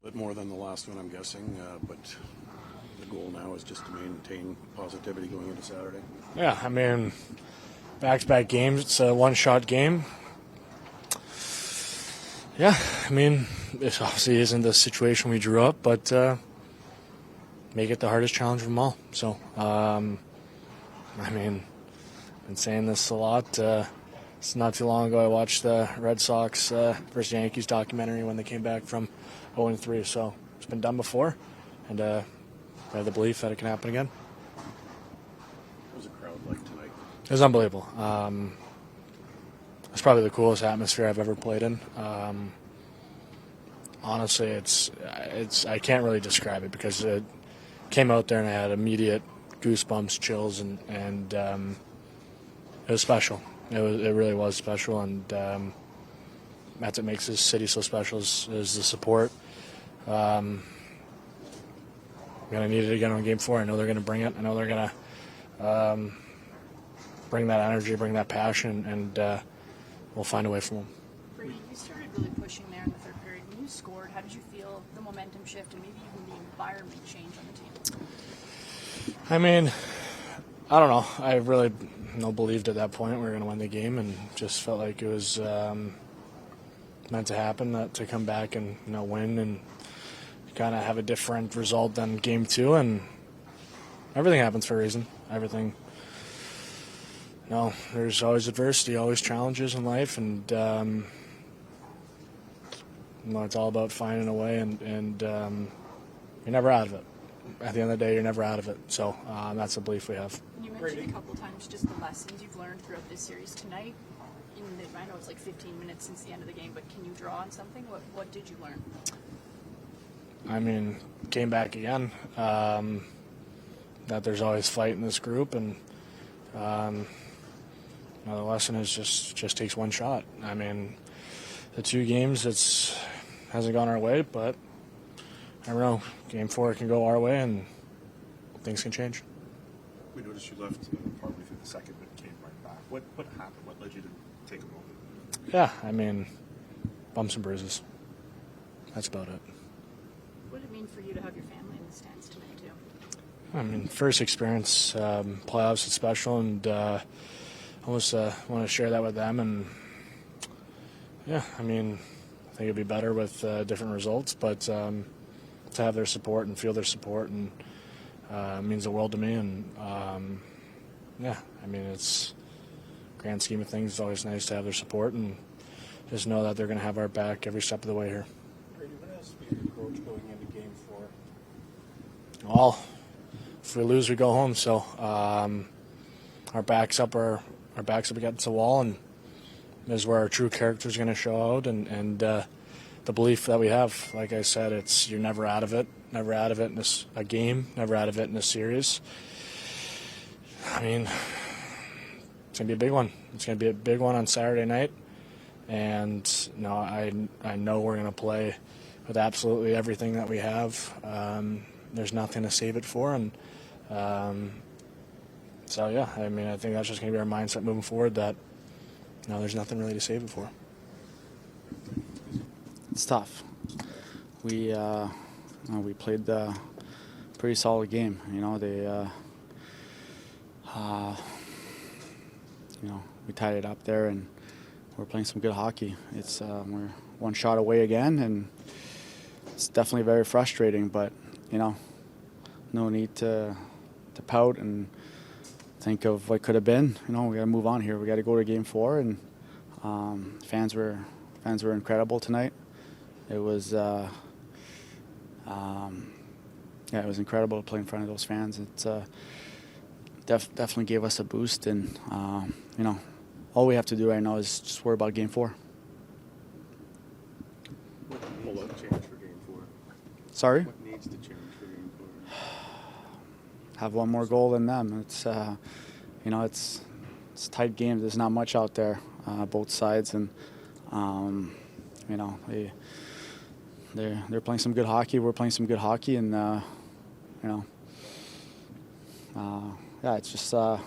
Bit more than the last one, I'm guessing, but the goal now is just to maintain positivity going into Saturday. Yeah, I mean, back-to-back games, it's a one-shot game. Yeah, I mean, this obviously isn't the situation we drew up, but make it the hardest challenge of them all. So, I mean, I've been saying this a lot. It's not too long ago I watched the Red Sox versus Yankees documentary when they came back from 0-3. So it's been done before, and I have the belief that it can happen again. What was the crowd like tonight? It was unbelievable. It's probably the coolest atmosphere I've ever played in. Honestly, it's I can't really describe it because it came out there and I had immediate goosebumps, chills, and it was special. It really was special, and that's what makes this city so special is the support. We're gonna need it again on Game 4. I know they're gonna bring it. I know they're gonna bring that energy, bring that passion, and we'll find a way for them. Brady, you started really pushing there in the third period. When you scored, how did you feel the momentum shift and maybe even the environment change on the team? I mean, I don't know. I really believed at that point we were going to win the game, and just felt like it was meant to happen, to come back and win and kind of have a different result than Game 2. And everything happens for a reason. Everything. There's always adversity, always challenges in life, and it's all about finding a way, and you're never out of it. At the end of the day, you're never out of it. So that's the belief we have. You mentioned a couple times just the lessons you've learned throughout this series tonight. I know it's like 15 minutes since the end of the game, but can you draw on something? What did you learn? I mean, came back again. That there's always fight in this group, and the lesson is just takes one shot. I mean, the 2 games hasn't gone our way, but I don't know. Game 4 can go our way, and things can change. We noticed you left partway through the second, but came right back. What happened? What led you to take a moment? Yeah, I mean, bumps and bruises. That's about it. What did it mean for you to have your family in the stands tonight, too? I mean, first experience, playoffs is special, and I almost want to share that with them. And, yeah, I mean, I think it'd be better with different results, but to have their support and feel their support and means the world to me. And, yeah, I mean, it's grand scheme of things. It's always nice to have their support and just know that they're going to have our back every step of the way here. Brady, what else will your coach going into Game 4? Well, if we lose, we go home. So our backs up against the wall, and this is where our true character is going to show out, and the belief that we have. Like I said, you're never out of it. Never out of it in a game. Never out of it in a series. I mean, it's going to be a big one. It's going to be a big one on Saturday night. And I know we're going to play with absolutely everything that we have. There's nothing to save it for. And so, yeah, I mean, I think that's just going to be our mindset moving forward, that there's nothing really to save it for. It's tough. We played a pretty solid game. We tied it up there, and we're playing some good hockey. We're one shot away again, and it's definitely very frustrating. But no need to pout and think of what could have been. We got to move on here. We got to go to Game 4, and fans were incredible tonight. It was it was incredible to play in front of those fans. It definitely gave us a boost, and all we have to do right now is just worry about Game 4. What needs to change for Game 4? Sorry? What needs to change for Game 4? Have one more goal than them. It's a tight game. There's not much out there, both sides, and they're playing some good hockey. We're playing some good hockey, and it's just a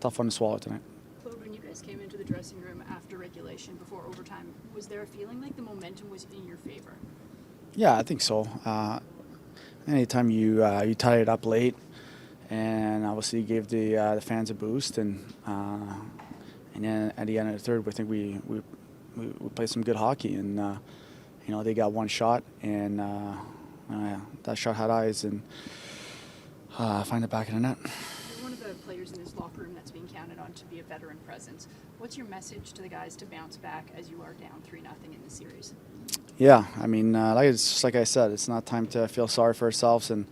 tough one to swallow tonight. Claude, when you guys came into the dressing room after regulation, before overtime, was there a feeling like the momentum was in your favor? Yeah, I think so. Anytime you tie it up late, and obviously gave the fans a boost, and then at the end of the third, I think we played some good hockey, and they got one shot, and that shot had eyes, and find it back in the net. You're one of the players in this locker room that's being counted on to be a veteran presence. What's your message to the guys to bounce back as you are down 3-0 in the series? Yeah, I mean, like I said, it's not time to feel sorry for ourselves, and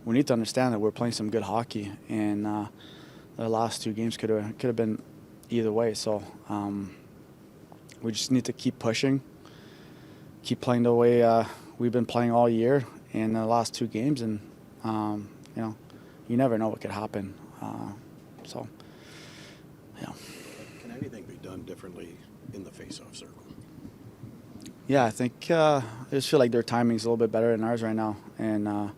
we need to understand that we're playing some good hockey, and the last two games could have been either way. So we just need to keep pushing, keep playing the way we've been playing all year in the last two games, and you never know what could happen. So, yeah. Can anything be done differently in the face-off circle? Yeah, I think I just feel like their timing's a little bit better than ours right now, and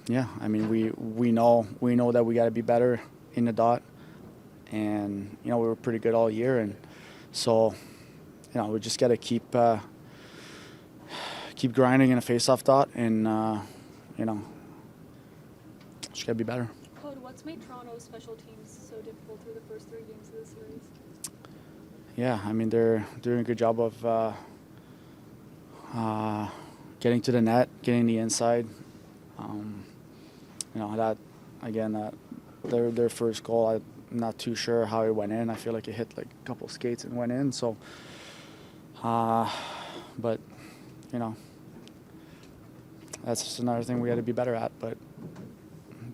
yeah, I mean we know that we got to be better in the dot, and we were pretty good all year, and so we just got to keep grinding in a face-off dot, and just got to be better. Claude, what's made Toronto's special teams so difficult through the first 3 games of the series? Yeah, I mean they're doing a good job of getting to the net, getting the inside. That again, their first goal, I'm not too sure how it went in. I feel like it hit like a couple skates and went in. So, but that's just another thing we got to be better at. But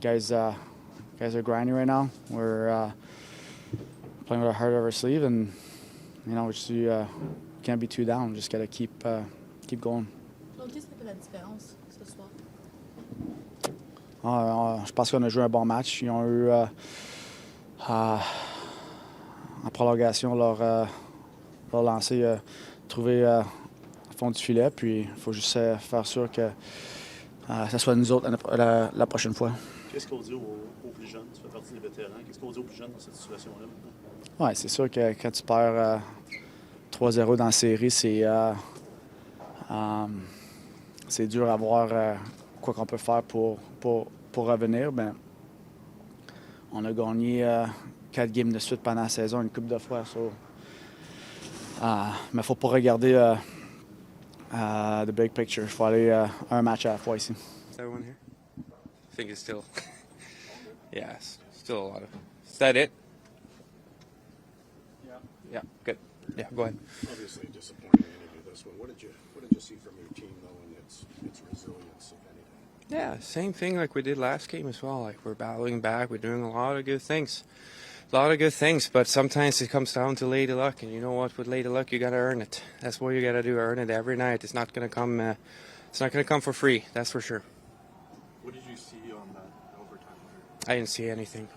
guys are grinding right now. We're playing with our heart over our sleeve, and we just can't be too down. Just got to keep going. Qu'est-ce qui fait la différence ce soir? Je pense qu'on a joué un bon match. Ils ont eu en prolongation leur lancer trouvé au fond du filet. Puis il faut juste faire sûr que ça soit nous autres la prochaine fois. Qu'est-ce qu'on dit aux plus jeunes? Tu fais partie des vétérans. Qu'est-ce qu'on dit aux plus jeunes dans cette situation-là maintenant? Oui, c'est sûr que quand tu perds 3-0 dans la série, c'est dur à voir quoi qu'on peut faire pour revenir. Ben, on a gagné 4 games de suite pendant la saison, une couple de fois. Mais il ne faut pas regarder the big picture. Il faut aller un match à la fois ici. Is that one here? I think it's still, yeah, still a lot of. Is that it? Yeah. Yeah, good. Yeah, go ahead. Obviously a disappointing interview, this one. What did you see from your team, though, and its resilience, if anything? Yeah, same thing like we did last game as well. Like we're battling back, we're doing a lot of good things. But sometimes it comes down to lady luck, and you know what? With lady luck, you gotta earn it. That's what you gotta do, earn it every night. It's not gonna come. It's not gonna come for free. That's for sure. What did you see on that overtime winner? I didn't see anything.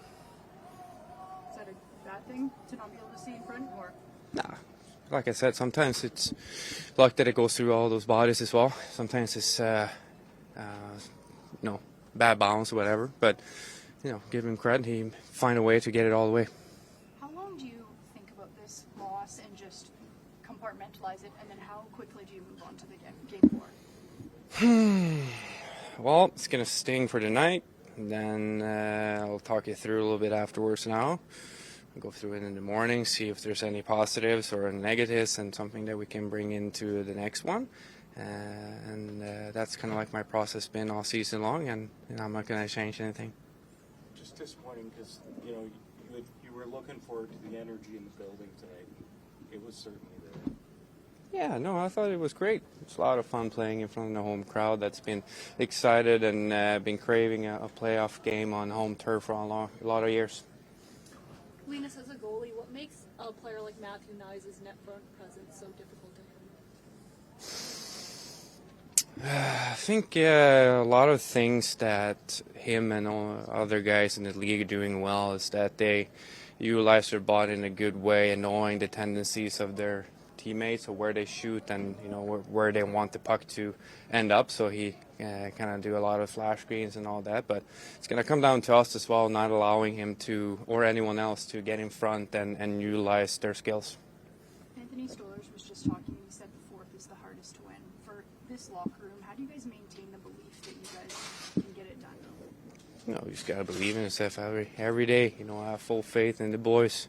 Is that a bad thing to not be able to see in front, or? Nah. Like I said, sometimes it's luck that it goes through all those bodies as well. Sometimes it's bad bounce or whatever. But give him credit. He find a way to get it all the way. How long do you think about this loss and just compartmentalize it, and then how quickly do you move on to the game 4? Well, it's gonna sting for tonight. And then I'll talk you through a little bit afterwards now. We'll go through it in the morning, see if there's any positives or negatives and something that we can bring into the next one. And that's kind of like my process been all season long, and I'm not going to change anything. Just disappointing because you were looking forward to the energy in the building today. It was certainly there. Yeah, no, I thought it was great. It's a lot of fun playing in front of the home crowd that's been excited and been craving a playoff game on home turf for a lot of years. Linus, as a goalie, what makes a player like Matthew Knies' net front presence so difficult to him? I think a lot of things that him and all other guys in the league are doing well is that they utilize their body in a good way and knowing the tendencies of their teammates or where they shoot and where they want the puck to end up. So he kind of do a lot of flash screens and all that. But it's going to come down to us as well, not allowing him to or anyone else to get in front and utilize their skills. Anthony Stolarz was just talking. He said the fourth is the hardest to win. For this locker room, how do you guys maintain the belief that you guys can get it done? You know, you just gotta believe in yourself every day. You know, have full faith in the boys.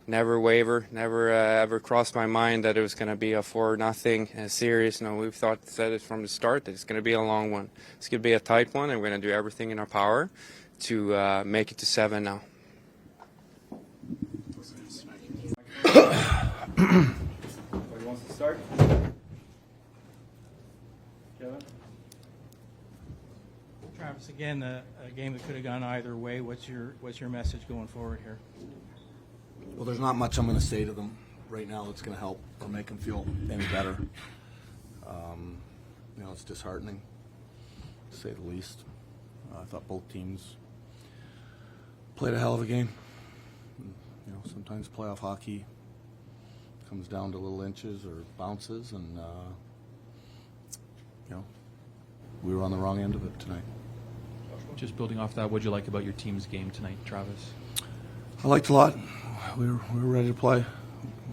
Never waver. Never ever crossed my mind that it was gonna be a 4-0 series. No, we've said it from the start that it's gonna be a long one. It's gonna be a tight one, and we're gonna do everything in our power to make it to 7 now. Anybody wants to start? Kevin? Travis, again, a game that could have gone either way. What's your message going forward here? Well, there's not much I'm going to say to them right now that's going to help or make them feel any better. You know, it's disheartening, to say the least. I thought both teams played a hell of a game. You know, sometimes playoff hockey comes down to little inches or bounces, and you know, we were on the wrong end of it tonight. Just building off that, what did you like about your team's game tonight, Travis? I liked a lot. We were ready to play.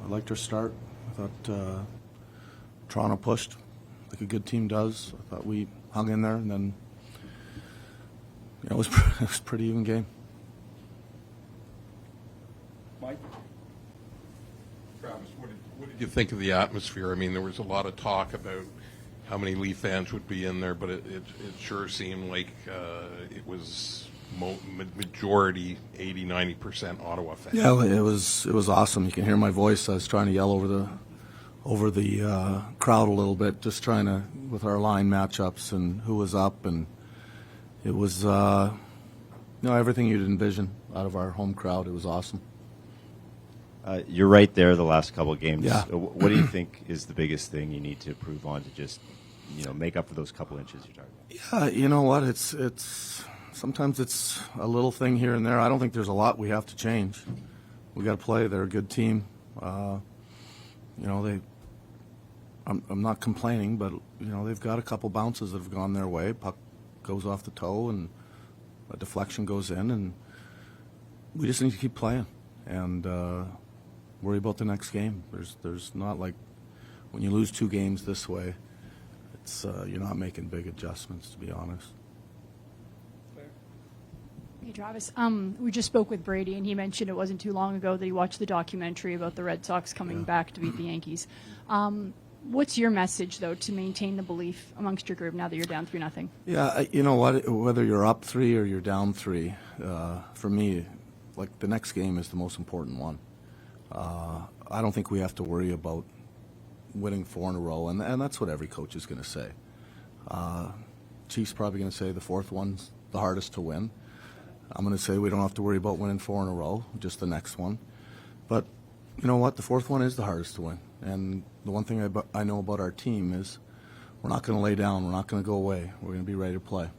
I liked our start. I thought Toronto pushed like a good team does. I thought we hung in there, and then you know, it was a pretty even game. Mike? Travis, what did you think of the atmosphere? I mean, there was a lot of talk about how many Leaf fans would be in there, but it sure seemed like it was majority 80-90% Ottawa fans. Yeah, it was awesome. You can hear my voice. I was trying to yell over the crowd a little bit, just trying to with our line matchups and who was up, and it was you know, everything you'd envision out of our home crowd. It was awesome. You're right there the last couple of games. Yeah. What do you think is the biggest thing you need to improve on to just, you know, make up for those couple inches you're talking about? Yeah, you know what? It's sometimes it's a little thing here and there. I don't think there's a lot we have to change. We got to play. They're a good team. You know, I'm not complaining, but you know, they've got a couple bounces that have gone their way. Puck goes off the toe and a deflection goes in, and we just need to keep playing and worry about the next game. There's not like when you lose 2 games this way, it's you're not making big adjustments, to be honest. Hey, Travis. We just spoke with Brady, and he mentioned it wasn't too long ago that he watched the documentary about the Red Sox coming back to beat the Yankees. What's your message, though, to maintain the belief amongst your group now that you're down 3-0? Yeah, you know what? Whether you're up 3 or you're down 3, for me, like the next game is the most important one. I don't think we have to worry about winning 4 in a row, and that's what every coach is going to say. Chief's probably going to say the 4th one's the hardest to win. I'm going to say we don't have to worry about winning 4 in a row, just the next one. But you know what? The 4th one is the hardest to win. And the one thing I know about our team is we're not going to lay down. We're not going to go away. We're going to be ready to play.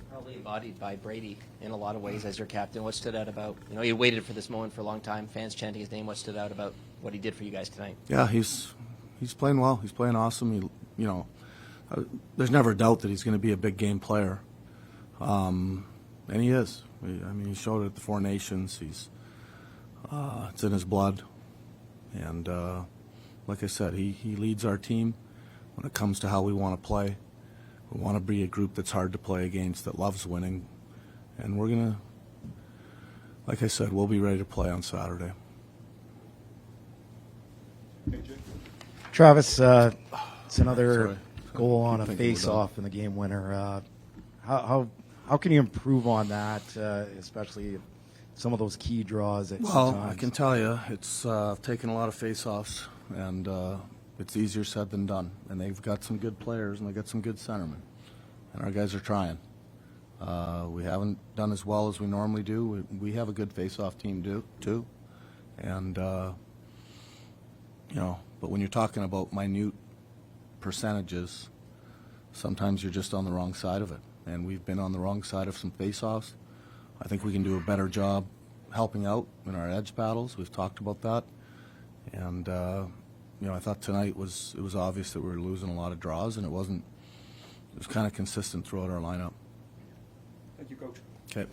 Probably embodied by Brady in a lot of ways as your captain. What stood out about, you know, he waited for this moment for a long time, fans chanting his name. What stood out about what he did for you guys tonight? Yeah, he's playing well. He's playing awesome. There's never a doubt that he's going to be a big game player. And he is. I mean, he showed it at the Four Nations. It's in his blood. And like I said, he leads our team when it comes to how we want to play. We want to be a group that's hard to play against, that loves winning. And we're going to, like I said, we'll be ready to play on Saturday. Travis, it's another goal on a face-off in the game winner. How can you improve on that, especially some of those key draws? I can tell you, it's taken a lot of face-offs, and it's easier said than done. And they've got some good players, and they've got some good centermen, and our guys are trying. We haven't done as well as we normally do. We have a good face-off team too, and but when you're talking about minute percentages, sometimes you're just on the wrong side of it. And we've been on the wrong side of some face-offs. I think we can do a better job helping out in our edge battles. We've talked about that. And, I thought tonight it was obvious that we were losing a lot of draws, and it was kind of consistent throughout our lineup. Thank you, Coach. Okay.